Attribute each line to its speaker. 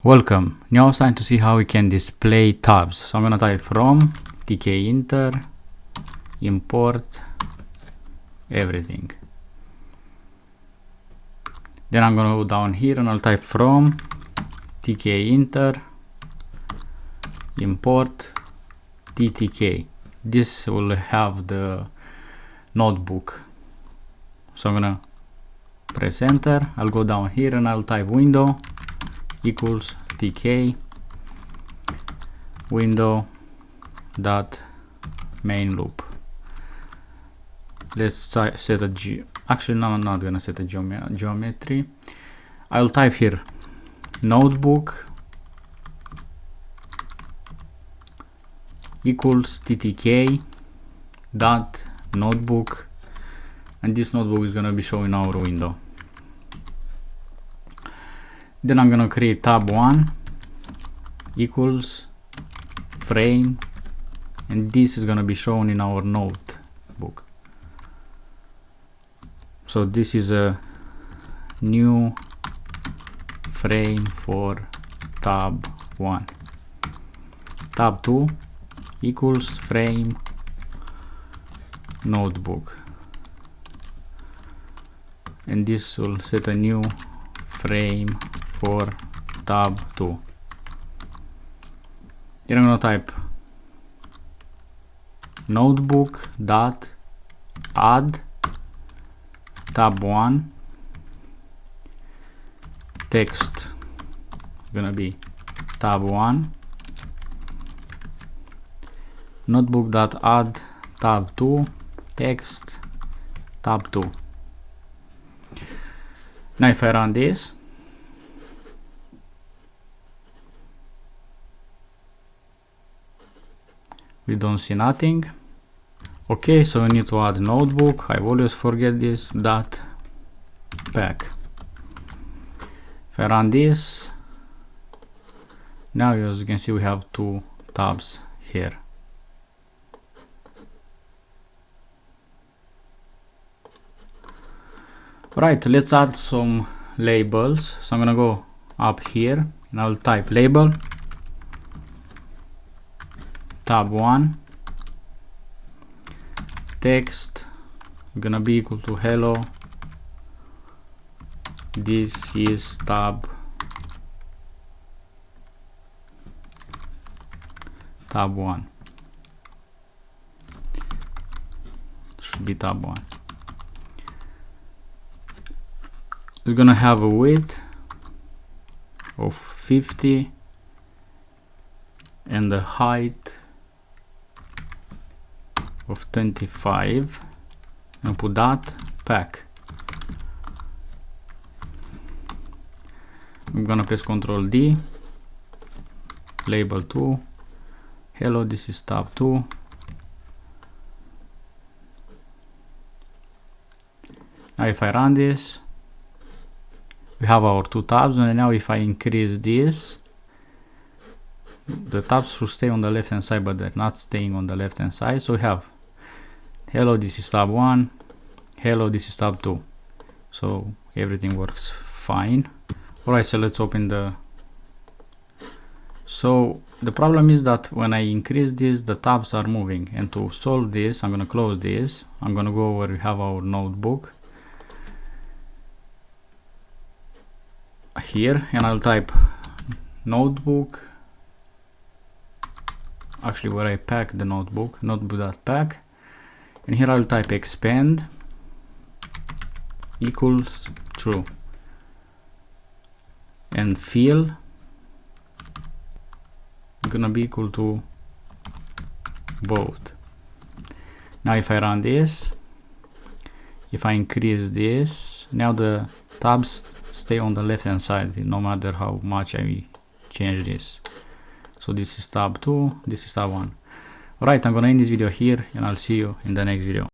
Speaker 1: Welcome. Now it's time to see how we can display tabs. So I'm gonna type from tkinter import everything. Then I'm gonna go down here and I'll type from tkinter import ttk. This will have the notebook. So I'm gonna press enter. I'll go down here and I'll type window equals tk window dot main loop. Let's set a actually no, I'm not gonna set a geometry. I'll type here notebook equals ttk dot notebook, and this notebook is gonna be showing our window. Then I'm gonna create tab 1 equals frame, and this is gonna be shown in our notebook. So this is a new frame for tab 1. Tab 2 equals frame notebook, and this will set a new frame for tab 2. Then I'm gonna type notebook dot add tab 1 text, gonna be tab 1 notebook dot add tab 2 text tab 2. Now if I run this, we don't see nothing. Okay, so we need to add notebook. I always forget this dot pack. If I run this, now as you can see we have two tabs here. Right, let's add some labels. So I'm gonna go up here and I'll type label tab 1 text gonna be equal to hello, this is tab 1, should be tab 1. It's gonna have a width of 50 and the height of 25, and put that pack. I'm gonna press Ctrl D, label 2, hello, this is tab 2. Now if I run this, we have our two tabs, and now if I increase this, the tabs should stay on the left hand side, but they're not staying on the left hand side. So we have hello, this is tab 1, hello, this is tab 2. So everything works fine. Alright, so let's open the... So the problem is that when I increase this, the tabs are moving, and to solve this, I'm gonna close this. I'm gonna go where we have our notebook here, and I'll type notebook, actually where I pack the notebook, notebook.pack, and here I'll type expand equals true, and fill gonna be equal to both. Now if I run this, if I increase this, now the tabs stay on the left hand side no matter how much I change this. So this is tab 2, this is tab 1. Alright, I'm gonna end this video here, and I'll see you in the next video.